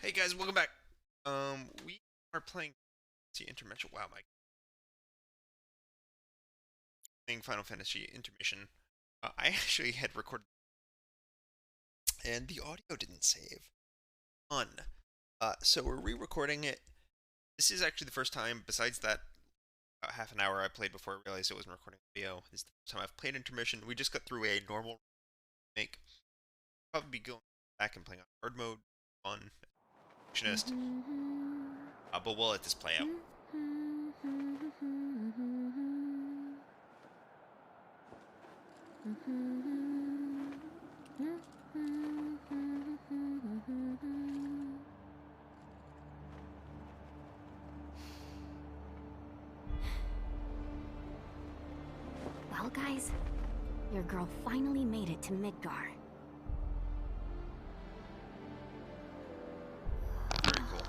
Hey guys, welcome back. We are playing Intermission. Wow, my playing Final Fantasy Intermission. I actually had recorded, and the audio didn't save. Fun. So we're re-recording it. This is actually the first time, besides that about half an hour I played before I realized it wasn't recording video. This is the first time I've played Intermission. We just got through a normal make. Probably be going back and playing on hard mode. Fun. Perfectionist. But we'll let this play out. Well, guys, your girl finally made it to Midgar. Very cool.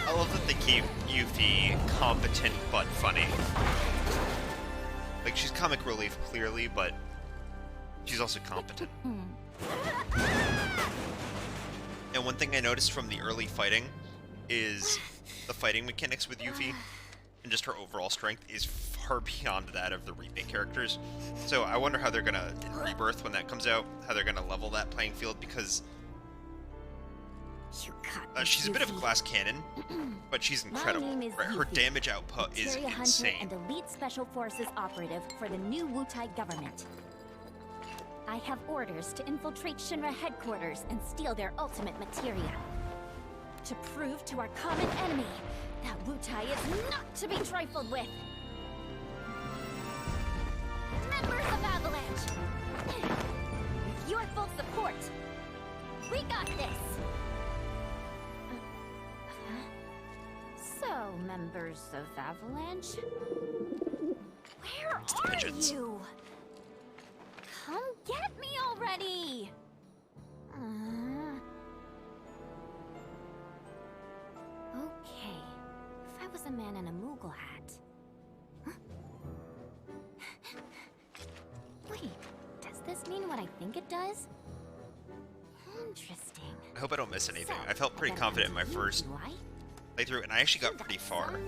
I love that they keep Yuffie competent but funny. Like, she's comic relief, clearly, but she's also competent. And one thing I noticed from the early fighting is the fighting mechanics with Yuffie and just her overall strength is far beyond that of the remake characters. So I wonder how they're gonna, in Rebirth when that comes out, how they're gonna level that playing field, because she's a bit of a glass cannon, but she's incredible. Right? Her damage output is insane. And elite special forces operative for the new Wutai government. I have orders to infiltrate Shinra headquarters and steal their ultimate materia. To prove to our common enemy that Wutai is not to be trifled with. Members of Avalanche, with your full support, we got this. So, members of Avalanche, where are you? Come get me already! Okay, if I was a man in a Moogle hat... Huh? Wait, does this mean what I think it does? Interesting. I hope I don't miss anything. I felt pretty confident in my first playthrough, and I actually got pretty far.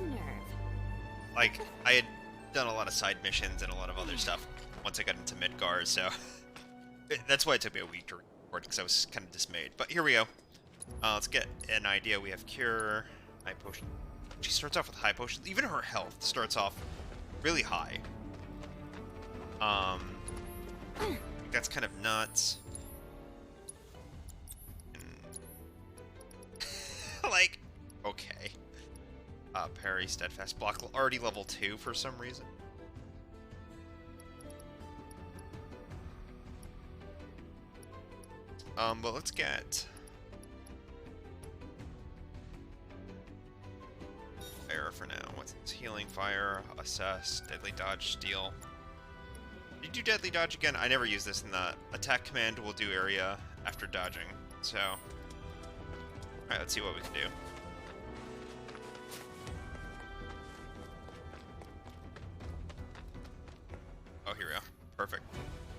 Like, I had done a lot of side missions and a lot of other stuff once I got into Midgar, so that's why it took me a week to record, because I was kind of dismayed. But here we go. Let's get an idea. We have Cure, High Potion. She starts off with High Potions. Even her health starts off really high. That's kind of nuts. Like, okay. Parry, Steadfast, Block, already level 2 for some reason. But let's get Fire for now. What's this? Healing, Fire, Assess, Deadly Dodge, Steal. Did you do Deadly Dodge again? I never use this in the attack command. We'll do area after dodging. So, alright, let's see what we can do. Oh, here we go. Perfect.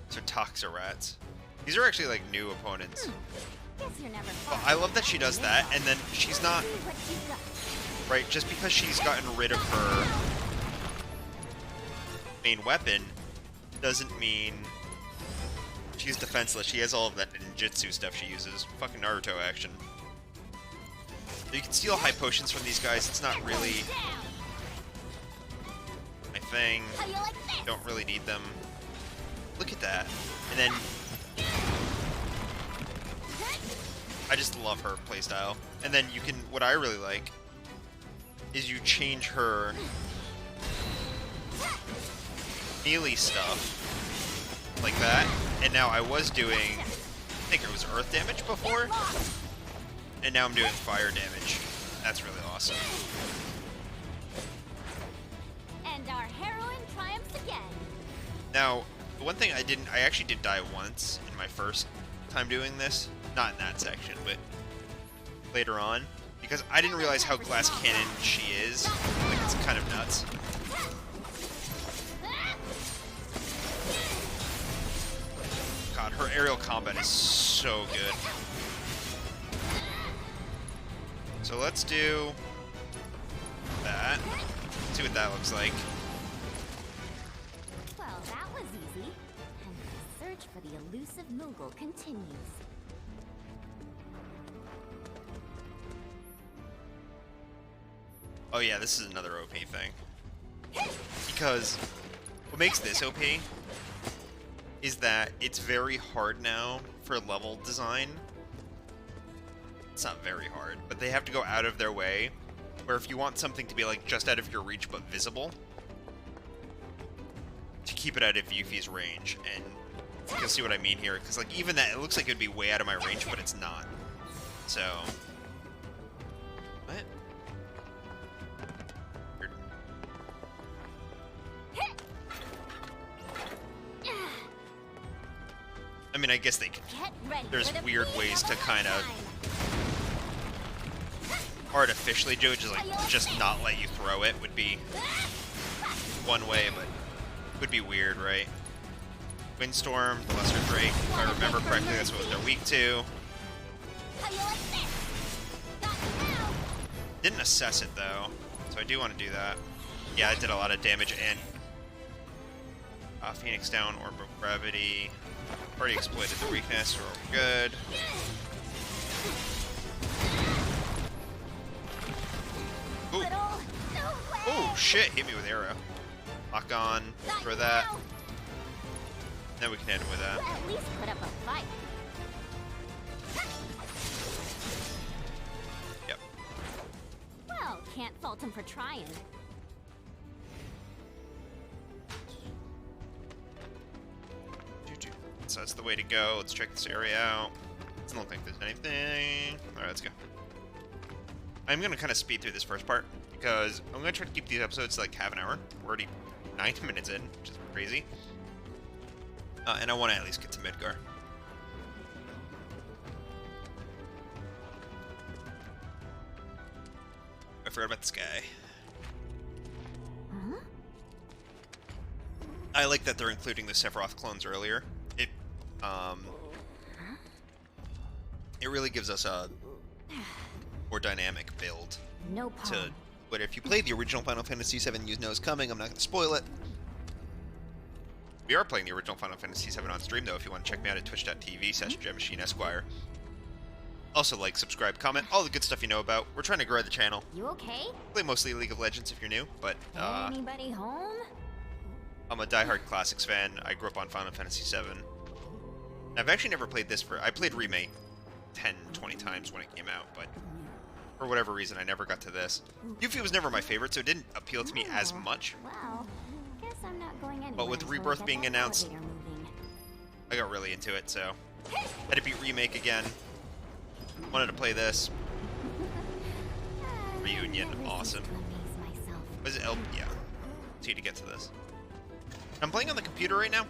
So Toxorats. These are actually like new opponents. But I love that she does that, and then she's not... Right, just because she's gotten rid of her main weapon doesn't mean she's defenseless. She has all of that ninjutsu stuff she uses. Fucking Naruto action. You can steal high potions from these guys. It's not really my thing. Don't really need them. Look at that. And then I just love her playstyle. And then you can, what I really like is you change her melee stuff like that. And now I was doing, I think it was earth damage before. And now I'm doing fire damage. That's really awesome. And our heroine triumphs again. Now, The one thing I actually did die once in my first time doing this. Not in that section, but later on. Because I didn't realize how glass cannon she is. Like, it's kind of nuts. God, her aerial combat is so good. So let's do that. See what that looks like. Well, that was easy. And the search for the elusive Moogle continues. Oh yeah, this is another OP thing. Because what makes this OP is that it's very hard now for level design. It's not very hard, but they have to go out of their way, where if you want something to be like just out of your reach but visible, to keep it out of Yuffie's range. And you can see what I mean here, because like even that, it looks like it'd be way out of my range, but it's not. So... What? I mean, I guess they could. There's weird ways to kind of artificially do it, just not let you throw it would be one way, but it would be weird, right? Windstorm, the Lesser Drake, if I remember correctly, that's what they're weak to. Didn't assess it though, so I do want to do that. Yeah, it did a lot of damage, and Phoenix down, Orb of Gravity. Already exploited the weakness, so we're good. Ooh. Oh shit, hit me with arrow. Lock on, throw that. Then we can hit him with that. At least put up a fight. Yep. Well, can't fault him for trying. So that's the way to go. Let's check this area out. Doesn't look like there's anything. Alright, let's go. I'm going to kind of speed through this first part, because I'm going to try to keep these episodes to like half an hour. We're already 9 minutes in, which is crazy. And I want to at least get to Midgar. I forgot about this guy. Huh? I like that they're including the Sephiroth clones earlier. It really gives us a more dynamic build. No problem. But if you played the original Final Fantasy VII, you know it's coming. I'm not going to spoil it. We are playing the original Final Fantasy VII on stream, though, if you want to check me out at twitch.tv/GemMachineEsquire. Also, like, subscribe, comment, all the good stuff you know about. We're trying to grow the channel. You okay? Play mostly League of Legends if you're new, but Anybody home? I'm a diehard Classics fan. I grew up on Final Fantasy VII. I've actually never played this I played Remake 10, 20 times when it came out, but for whatever reason, I never got to this. Yuffie was never my favorite, so it didn't appeal to me as much. Well, guess I'm not going anywhere. But with Rebirth being announced, I got really into it, so had to beat Remake again. Wanted to play this. Reunion, awesome. Was it Yeah. See to get to this. I'm playing on the computer right now,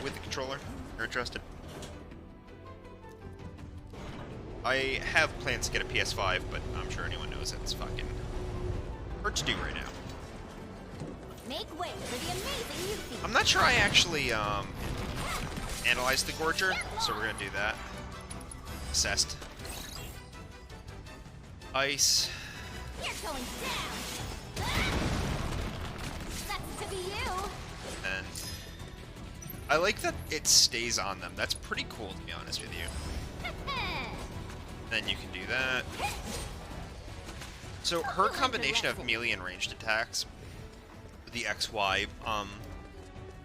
with the controller. If you're interested. I have plans to get a PS5, but I'm sure anyone knows it's fucking hard to do right now. Make way for the amazing Yuffie. I'm not sure I actually analyzed the Gorger, so we're gonna do that. Assessed. Ice. You're going down. That's to be you. And I like that it stays on them. That's pretty cool, to be honest with you. Then you can do that. So her combination of melee and ranged attacks, the XY kind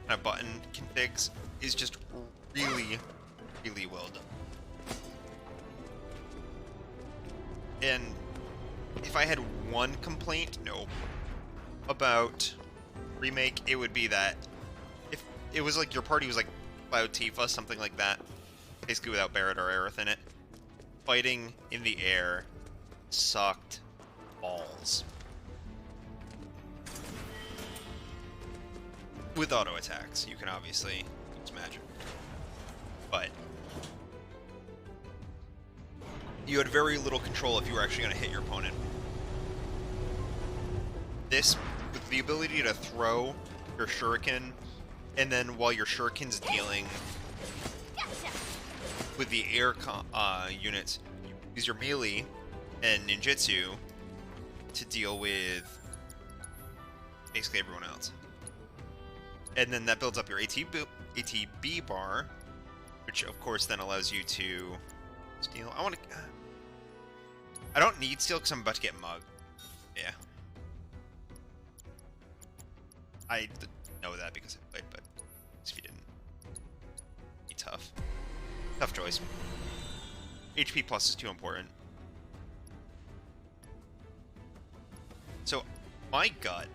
of button configs, is just really, really well done. And if I had one complaint, about Remake, it would be that if it was like your party was like Cloud Tifa, something like that, basically without Barret or Aerith in it, fighting in the air sucked balls. with auto attacks. You can obviously use magic, but you had very little control if you were actually going to hit your opponent. This, with the ability to throw your shuriken, and then while your shuriken's dealing with the air units, you use your melee and ninjutsu to deal with basically everyone else. And then that builds up your ATB bar, which of course then allows you to steal. I don't need steal because I'm about to get mugged. Yeah. I know that because I played, but if you didn't, be tough. Tough choice. HP plus is too important. So, my gut,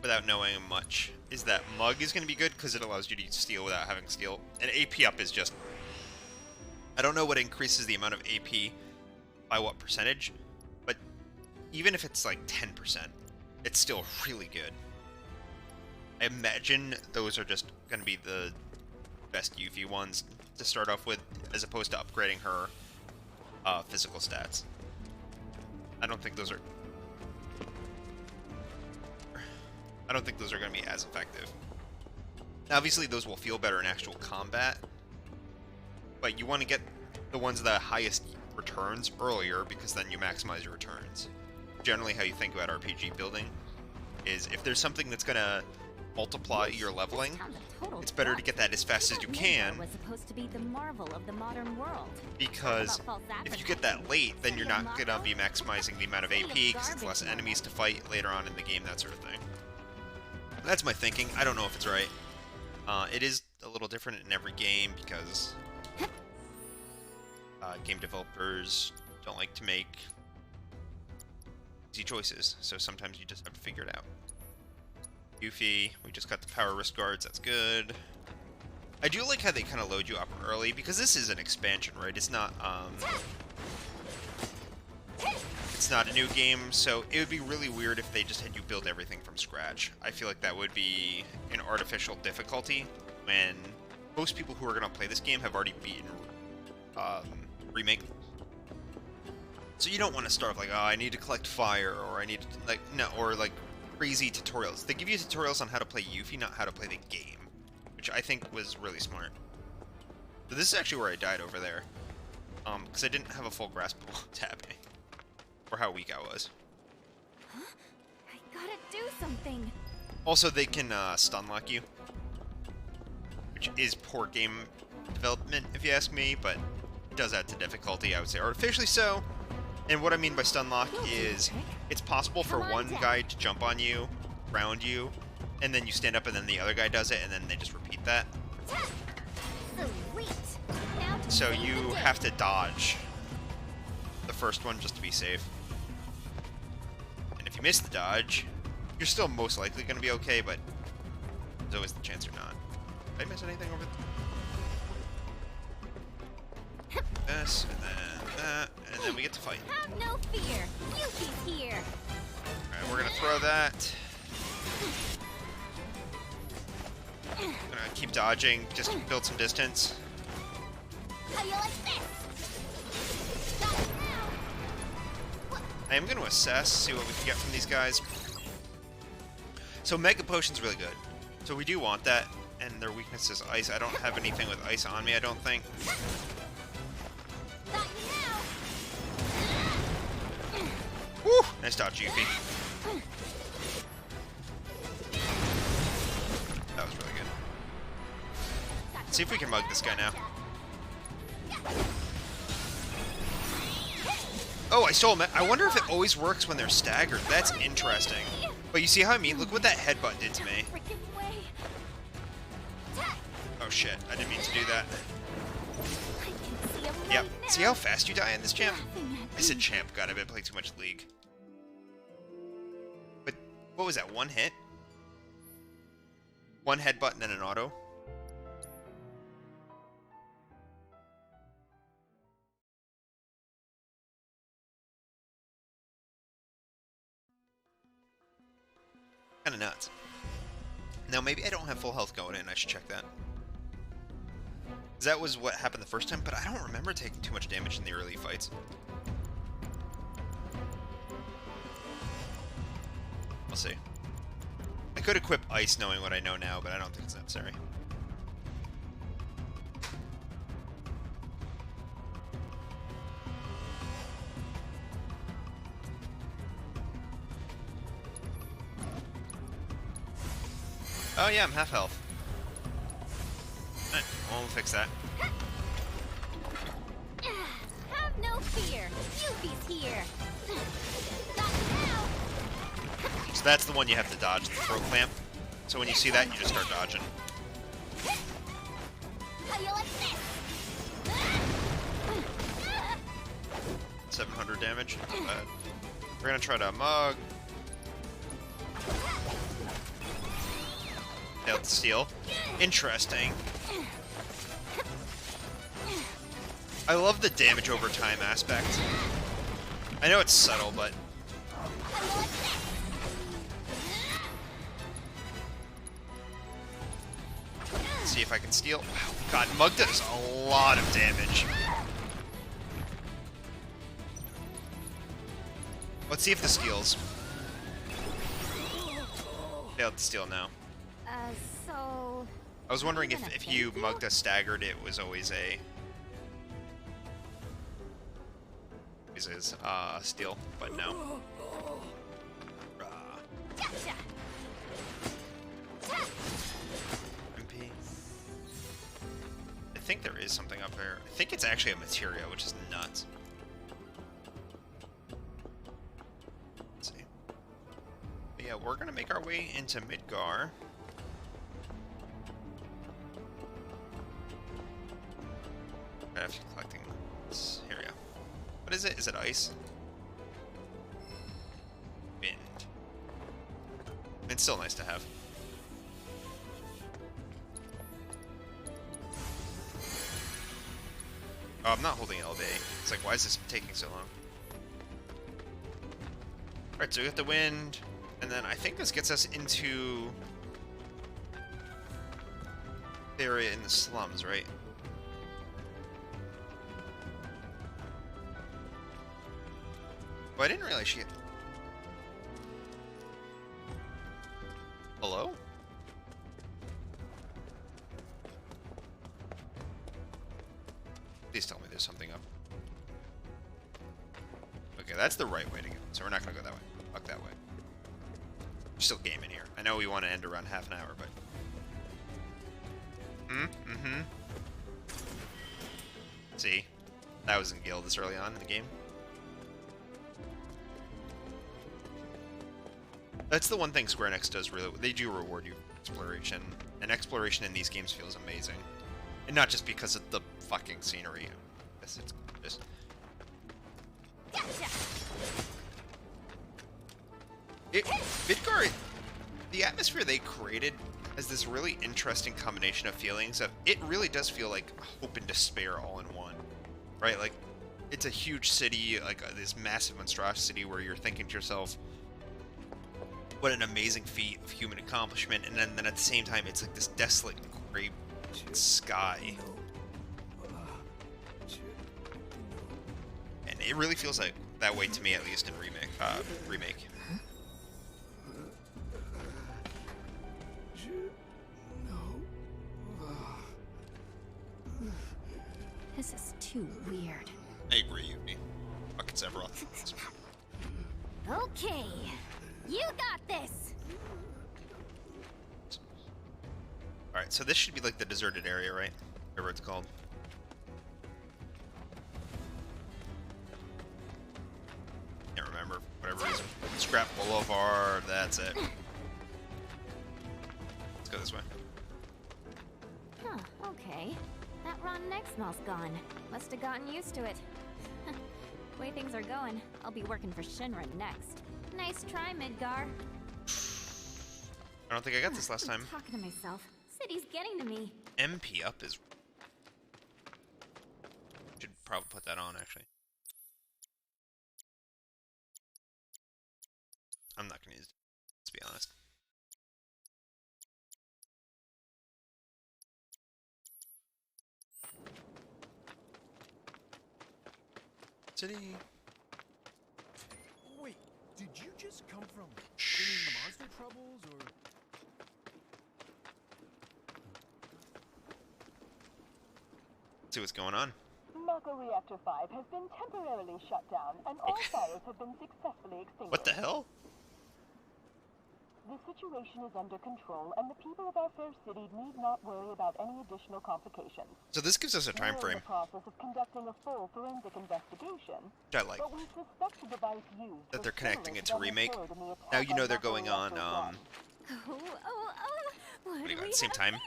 without knowing much, is that Mug is going to be good because it allows you to steal without having steal. And AP up is just... I don't know what increases the amount of AP by what percentage, but even if it's like 10%, it's still really good. I imagine those are just going to be the best Yuffie ones to start off with, as opposed to upgrading her physical stats. I don't think those are going to be as effective. Obviously, those will feel better in actual combat, but you want to get the ones with the highest returns earlier, because then you maximize your returns. Generally, how you think about RPG building is if there's something that's going to multiply your leveling, it's better to get that as fast as you can, was supposed to be the marvel of the modern world. Because if you get that late, then you're not going to be maximizing the amount of AP, because it's less enemies to fight later on in the game, that sort of thing. That's my thinking. I don't know if it's right. It is a little different in every game, because game developers don't like to make easy choices, so sometimes you just have to figure it out. Yuffie, we just got the power wrist guards, that's good. I do like how they kind of load you up early, because this is an expansion, right? It's not a new game, so it would be really weird if they just had you build everything from scratch. I feel like that would be an artificial difficulty, when most people who are going to play this game have already beaten Remake. So you don't want to start off like, oh, I need to collect fire, or I need to, like, no, or like crazy tutorials. They give you tutorials on how to play Yuffie, not how to play the game, which I think was really smart. So this is actually where I died over there, because I didn't have a full grasp of what's happening, or how weak I was. Huh? I gotta do something. Also, they can stun lock you, which is poor game development, if you ask me, but it does add to difficulty, I would say artificially so. And what I mean by stun lock is it's possible for one guy to jump on you, round you, and then you stand up and then the other guy does it, and then they just repeat that. So you have to dodge the first one just to be safe. And if you miss the dodge, you're still most likely going to be okay, but there's always the chance you're not. Did I miss anything over there? This, and then that, and then we get to fight. Have no fear. Yuffie's here. Alright, we're gonna throw that. Gonna keep dodging, just build some distance. How you like this? Got it now. I am gonna assess, see what we can get from these guys. So Mega Potion's really good. So we do want that, and their weakness is ice. I don't have anything with ice on me, I don't think. Got you now. Woo! Nice dodge, Yuffie. That was really good. Let's see if we can mug this guy now. Oh, I stole him. I wonder if it always works when they're staggered. That's interesting. But you see how I mean? Look what that headbutt did to me. Oh shit, I didn't mean to do that. Yep. See how fast you die in this champ? I said champ, god, I've been playing too much League. But, what was that, one hit? One headbutt and then an auto? Kinda nuts. Now, maybe I don't have full health going in. I should check that. 'Cause that was what happened the first time, but I don't remember taking too much damage in the early fights. We'll see. I could equip Ice knowing what I know now, but I don't think it's necessary. Oh yeah, I'm half health. Alright, we'll fix that. Have no fear. Yuffie's here. Not now. So that's the one you have to dodge, the throat clamp. So when you see that, you just start dodging. How you like this? 700 damage, not bad. We're gonna try to mug. Failed to steal. Interesting. I love the damage over time aspect. I know it's subtle, but... Let's see if I can steal. Wow, God, Mug does a lot of damage. Let's see if this steals. Failed to steal now. So... I was wondering if you mugged a staggered, it was always a... steal, but no. Gotcha. MP. I think there is something up there. I think it's actually a materia, which is nuts. Let's see. But yeah, we're gonna make our way into Midgar. After collecting this area. What is it? Is it ice? Wind. It's still nice to have. Oh, I'm not holding LB. It's like, why is this taking so long? Alright, so we got the wind, and then I think this gets us into the area in the slums, right? Well, I didn't realize she had... Hello? Please tell me there's something up. Okay, that's the right way to go. So we're not gonna go that way. Fuck that way. We're still gaming here. I know we want to end around half an hour, but... See? That was in guild this early on in the game. That's the one thing Square Enix does really... They do reward you for exploration. And exploration in these games feels amazing. And not just because of the fucking scenery. Yes, it's just... Midgar, the atmosphere they created has this really interesting combination of feelings of... It really does feel like hope and despair all in one. Right? Like, it's a huge city, like this massive monstrosity where you're thinking to yourself... What an amazing feat of human accomplishment, and then at the same time, it's like this desolate gray sky. And it really feels like that way to me, at least in remake. This is too weird. I agree, Yuki. Fucking Sephiroth. Okay. You got this! Alright, so this should be like the deserted area, right? Whatever it's called. Can't remember. Whatever it is. Scrap Boulevard, that's it. Let's go this way. Huh, okay. That rotten egg smell's gone. Must have gotten used to it. Way things are going, I'll be working for Shinra next. Nice try, Midgar. I don't think I got this last time. I'm talking to myself. City's getting to me. MP up is... Should probably put that on, actually. I'm not gonna use it, let's be honest. City. Wait, did you just come from cleaning the monster troubles, or...? See what's going on. Mako Reactor 5 has been temporarily shut down, and all fires have been successfully extinguished. What the hell? The situation is under control, and the people of our fair city need not worry about any additional complications. So this gives us a time We're frame. in the process of conducting a full forensic investigation, Which I like. but we suspect the device used That was they're connecting similar it to to that remake. employed in the attack Now you know on they're Mako going on, Reactor 1. What do you do got, we the same have time? here?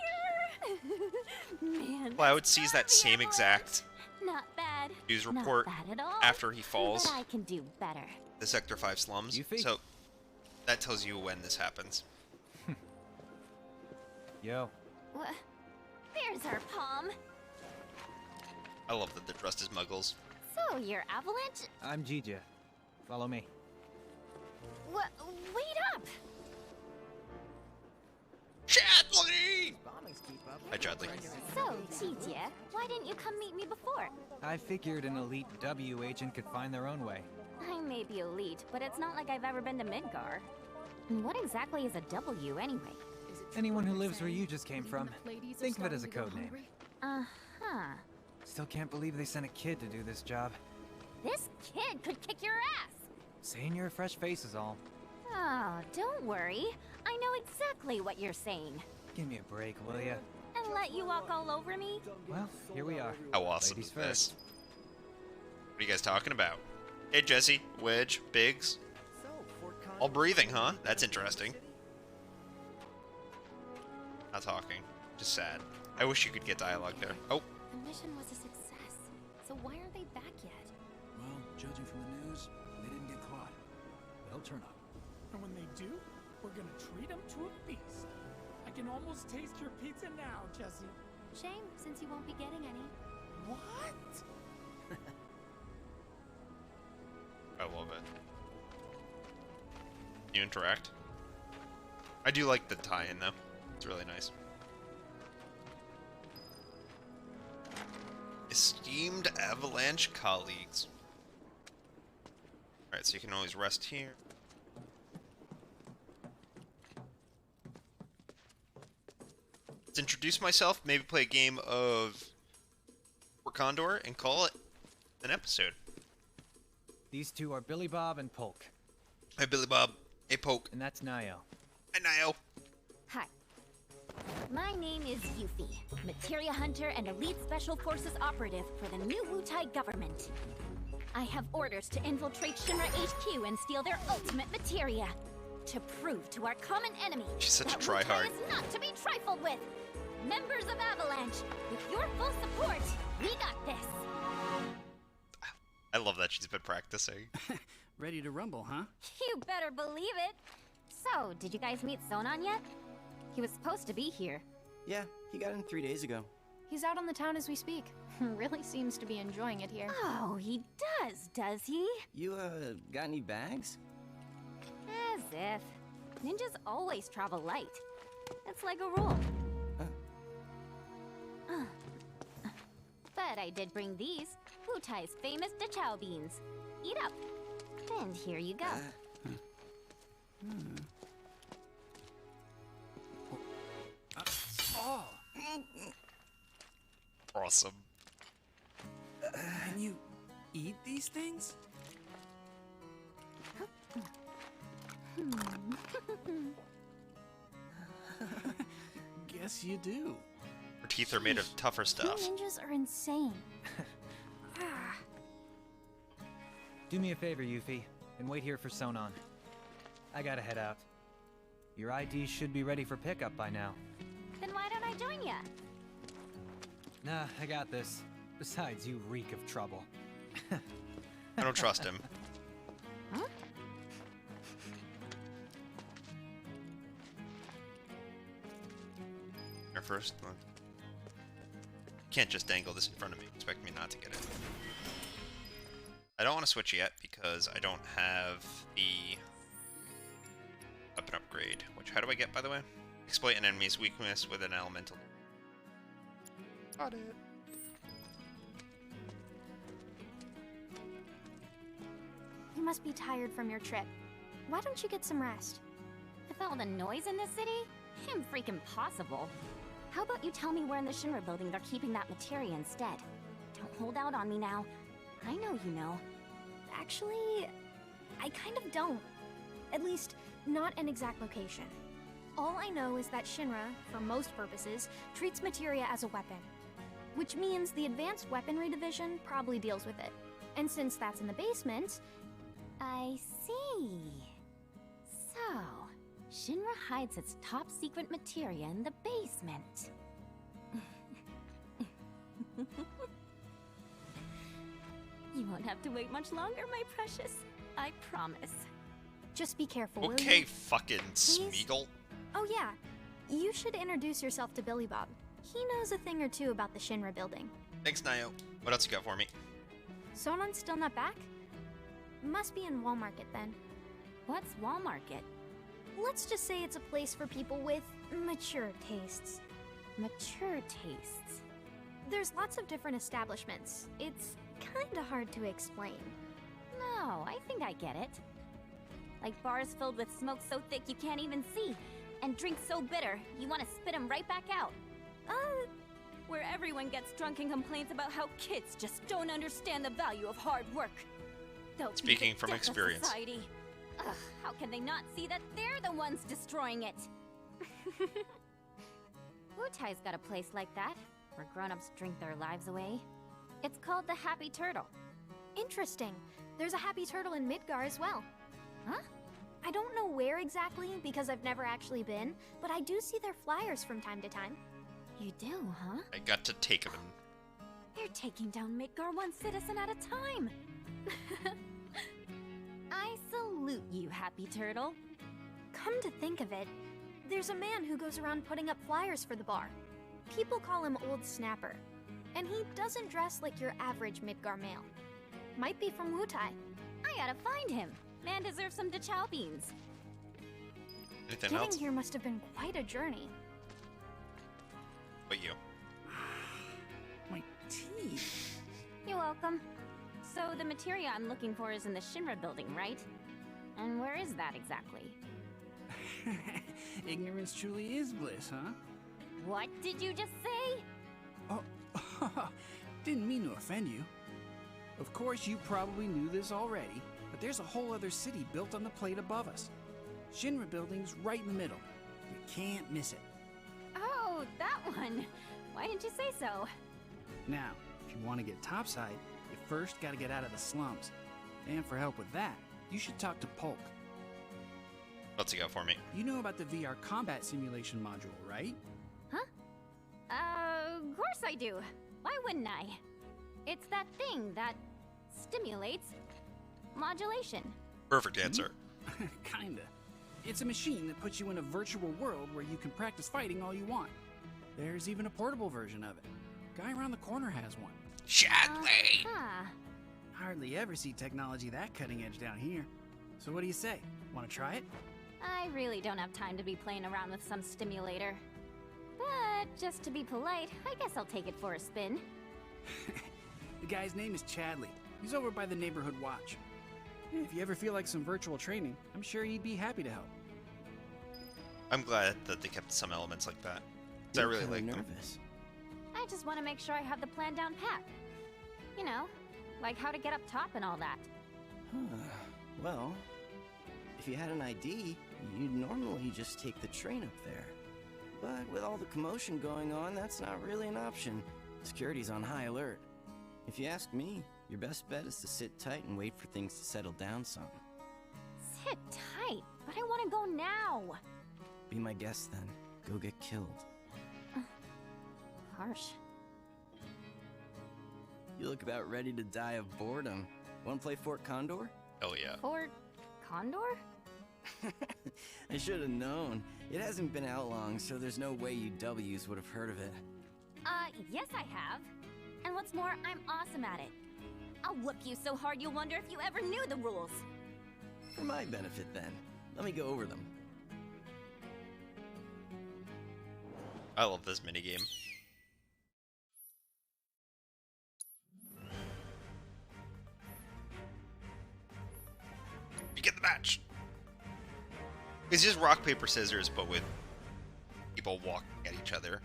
Man, Cloud that's sees not that the same avalanche. exact Not bad. news Not report bad at all. after he falls. But I can do better. The Sector 5 slums. Yuffie? So that tells you when this happens. Yo. Wha- There's our palm. I love that they're dressed as muggles. So you're Avalanche? I'm Jija. Follow me. Wait up! Chadley! Bombings keep up. Hi, Chadley. So, Tijia, why didn't you come meet me before? I figured an elite W agent could find their own way. I may be elite, but it's not like I've ever been to Midgar. And what exactly is a W anyway? Anyone who lives where you just came from, think of it as a code name. Uh-huh. Still can't believe they sent a kid to do this job. This kid could kick your ass! Saying you're a fresh face is all. Oh, don't worry. I know exactly what you're saying. Give me a break, will ya? And let you walk all over me? Well, here we are. How awesome Ladies is this? first. What are you guys talking about? Hey, Jesse, Wedge, Biggs. All breathing, huh? That's interesting. Not talking. Just sad. I wish you could get dialogue there. Oh, The mission was a success. So why aren't they back yet? Well, judging from the news, they didn't get caught. They'll turn up. And when they do, we're gonna treat them to a feast. I can almost taste your pizza now, Jesse. Shame, since you won't be getting any. What? I love it. You interact? I do like the tie-in, though. It's really nice. Esteemed Avalanche colleagues. Alright, so you can always rest here. Let's introduce myself, maybe play a game of War Condor, and call it an episode. These two are Billy Bob and Polk. Hey, Billy Bob. Hey, Poke. And that's Nio. Hey, Nio. Hi. My name is Yuffie, Materia Hunter and Elite Special Forces operative for the new Wutai government. I have orders to infiltrate Shinra HQ and steal their ultimate materia, to prove to our common enemy She's such a that tryhard. Wutai is not to be trifled with. Members of Avalanche, with your full support, we got this. I love that she's been practicing. Ready to rumble, huh? You better believe it. So, did you guys meet Sonon yet? He was supposed to be here. Yeah, he got in 3 days ago. He's out on the town as we speak. Really seems to be enjoying it here. Oh, he does he? You, got any bags? As if. Ninjas always travel light. It's like a rule. But I did bring these, Wutai's famous Dachau beans. Eat up. And here you go. Awesome. Can you eat these things? Guess you do. Her teeth are made of tougher You stuff. ninjas are insane. Do me a favor, Yuffie, and wait here for Sonon. I gotta head out. Your ID should be ready for pickup by now. Then why don't I join ya? Nah, I got this. Besides, you reek of trouble. I don't trust him. Huh? Here first. Can't just dangle this in front of me. Expect me not to get it. I don't want to switch yet because I don't have the weapon upgrade. Which, how do I get, by the way? Exploit an enemy's weakness with an elemental. Got it. must be tired from your trip. Why don't you get some rest? With all the noise in this city, impossible. How about you tell me where in the Shinra building they're keeping that materia instead? Don't hold out on me now. I know you know. Actually, I kind of don't. At least, not an exact location. All I know is that Shinra, for most purposes, treats materia as a weapon. Which means the Advanced Weaponry Division probably deals with it. And since that's in the basement... I see. So, Shinra hides its top secret materia in the basement. You won't have to wait much longer, my precious. I promise. Just be careful, will Okay, you? fucking Smeagol. Oh yeah, you should introduce yourself to Billy Bob. He knows a thing or two about the Shinra building. Thanks, Nayo. What else you got for me? Sonon's still not back? Must be in Wall Market then. What's Wall Market? Let's just say it's a place for people with mature tastes. Mature tastes. There's lots of different establishments. It's kinda hard to explain. No, I think I get it. Like bars filled with smoke so thick you can't even see, and drinks so bitter you want to spit them right back out. Where everyone gets drunk and complains about how kids just don't understand the value of hard work. They'll be Speaking the from death of experience. society. Ugh, how can they not see that they're the ones destroying it? Wutai's got a place like that, where grown-ups drink their lives away. It's called the Happy Turtle. Interesting. There's a Happy Turtle in Midgar as well. Huh? I don't know where exactly because I've never actually been, but I do see their flyers from time to time. You do, huh? I got to take him. They're taking down Midgar one citizen at a time. I salute you, Happy Turtle. Come to think of it, there's a man who goes around putting up flyers for the bar. People call him Old Snapper, and he doesn't dress like your average Midgar male. Might be from Wutai. I gotta find him. Man deserves some Dachau beans. Anything Getting else? here must have been quite a journey. But you. My teeth. You're welcome. So the materia I'm looking for is in the Shinra building, right? And where is that exactly? Ignorance truly is bliss, huh? What did you just say? Oh, didn't mean to offend you. Of course, you probably knew this already, but there's a whole other city built on the plate above us. Shinra building's right in the middle. You can't miss it. Oh, that one. Why didn't you say so? Now, if you want to get topside, you first gotta get out of the slums. And for help with that, you should talk to Polk. What's he got for me? You know about the VR combat simulation module, right? Huh? Of course I do. Why wouldn't I? It's that thing that stimulates modulation. Perfect answer. Kinda. It's a machine that puts you in a virtual world where you can practice fighting all you want. There's even a portable version of it. Guy around the corner has one. Shadley! Hardly ever see technology that cutting edge down here. So what do you say? Want to try it? I really don't have time to be playing around with some stimulator. But just to be polite, I guess I'll take it for a spin. The guy's name is Chadley. He's over by the neighborhood watch. If you ever feel like some virtual training, I'm sure he'd be happy to help. I'm glad that they kept some elements like that. 'Cause I really like them. nervous. I just want to make sure I have the plan down pat. You know, like how to get up top and all that. Well, if you had an ID, you'd normally just take the train up there. But with all the commotion going on, that's not really an option. Security's on high alert. If you ask me, your best bet is to sit tight and wait for things to settle down some. Sit tight, but I want to go now. Be my guest then. Go get killed. Harsh. You look about ready to die of boredom. Want to play Fort Condor? Hell yeah. Fort Condor? I should have known. It hasn't been out long, so there's no way you W's would have heard of it. Yes I have. And what's more, I'm awesome at it. I'll whoop you so hard you'll wonder if you ever knew the rules. For my benefit, then. Let me go over them. I love this minigame. match. It's just rock, paper, scissors, but with people walking at each other.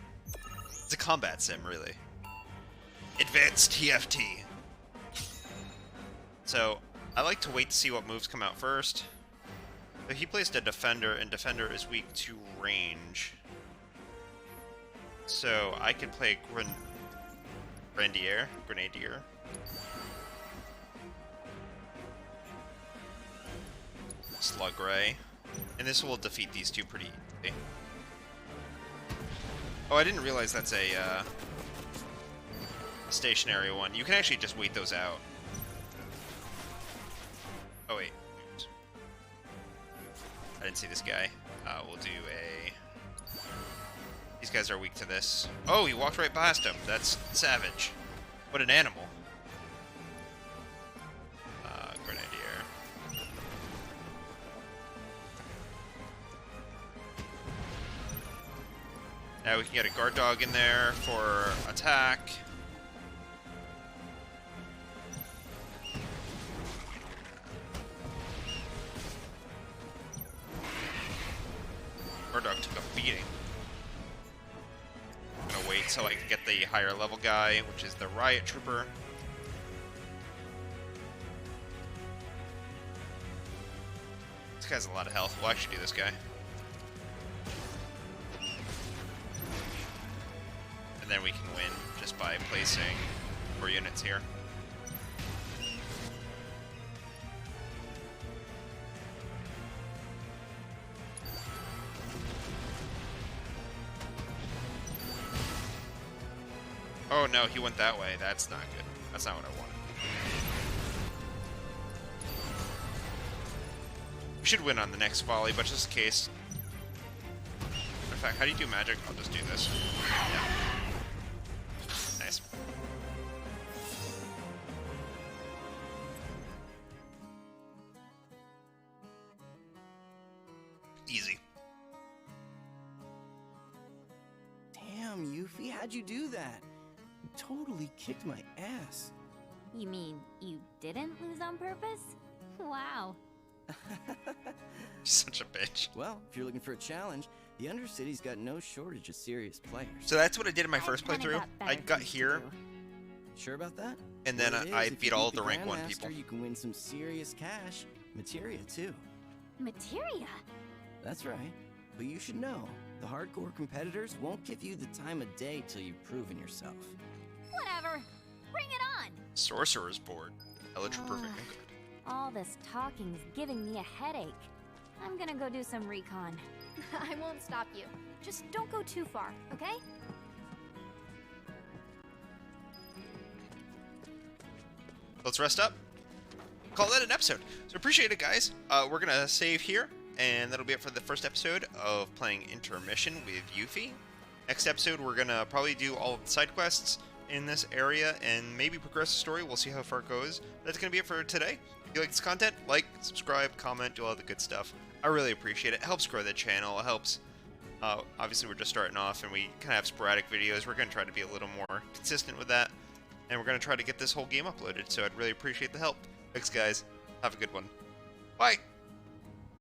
It's a combat sim, really. Advanced TFT. So, I like to wait to see what moves come out first. But he placed a defender, and defender is weak to range. So, I could play Grenadier. Slug Ray. And this will defeat these two pretty easily. Oh, I didn't realize that's a stationary one. You can actually just wait those out. Oh wait, oops. I didn't see this guy. We'll do a... These guys are weak to this. Oh, he walked right past him. That's savage. What an animal. Grenadier. Now we can get a guard dog in there for attack. Guard dog took a beating. I'm gonna wait till I can get the higher level guy, which is the riot trooper. This guy's a lot of health. We'll actually do this guy. And then we can win just by placing 4 units here. Oh no, he went that way. That's not good. That's not what I wanted. We should win on the next volley, but just in case. In fact, how do you do magic? I'll just do this. Yeah. Nice. Easy. Damn, Yuffie, how'd you do that? You totally kicked my ass. You mean you didn't lose on purpose? Wow. Such a bitch. Well, if you're looking for a challenge, the Undercity's got no shortage of serious players. So that's what I did in my I first kinda playthrough. got I better got things to here, do. Sure about that? and then Well, it is. I If you beat all the the rank 1 Grandmaster, people. You can win some serious cash. Materia, too. Materia? That's right. But you should know, the hardcore competitors won't give you the time of day till you've proven yourself. Whatever. Bring it on. Sorcerer's board. Elytra perfect and good. All this talking's giving me a headache. I'm gonna go do some recon. I won't stop you. Just don't go too far, okay? Let's rest up. Call that an episode. So appreciate it, guys. We're gonna save here, and that'll be it for the first episode of playing Intermission with Yuffie. Next episode, we're gonna probably do all of the side quests in this area and maybe progress the story. We'll see how far it goes. That's gonna be it for today. If you like this content, like, subscribe, comment, do all the good stuff. I really appreciate it. It helps grow the channel. It helps. Obviously, we're just starting off, and we kind of have sporadic videos. We're gonna try to be a little more consistent with that, and we're gonna try to get this whole game uploaded. So I'd really appreciate the help. Thanks, guys. Have a good one. Bye.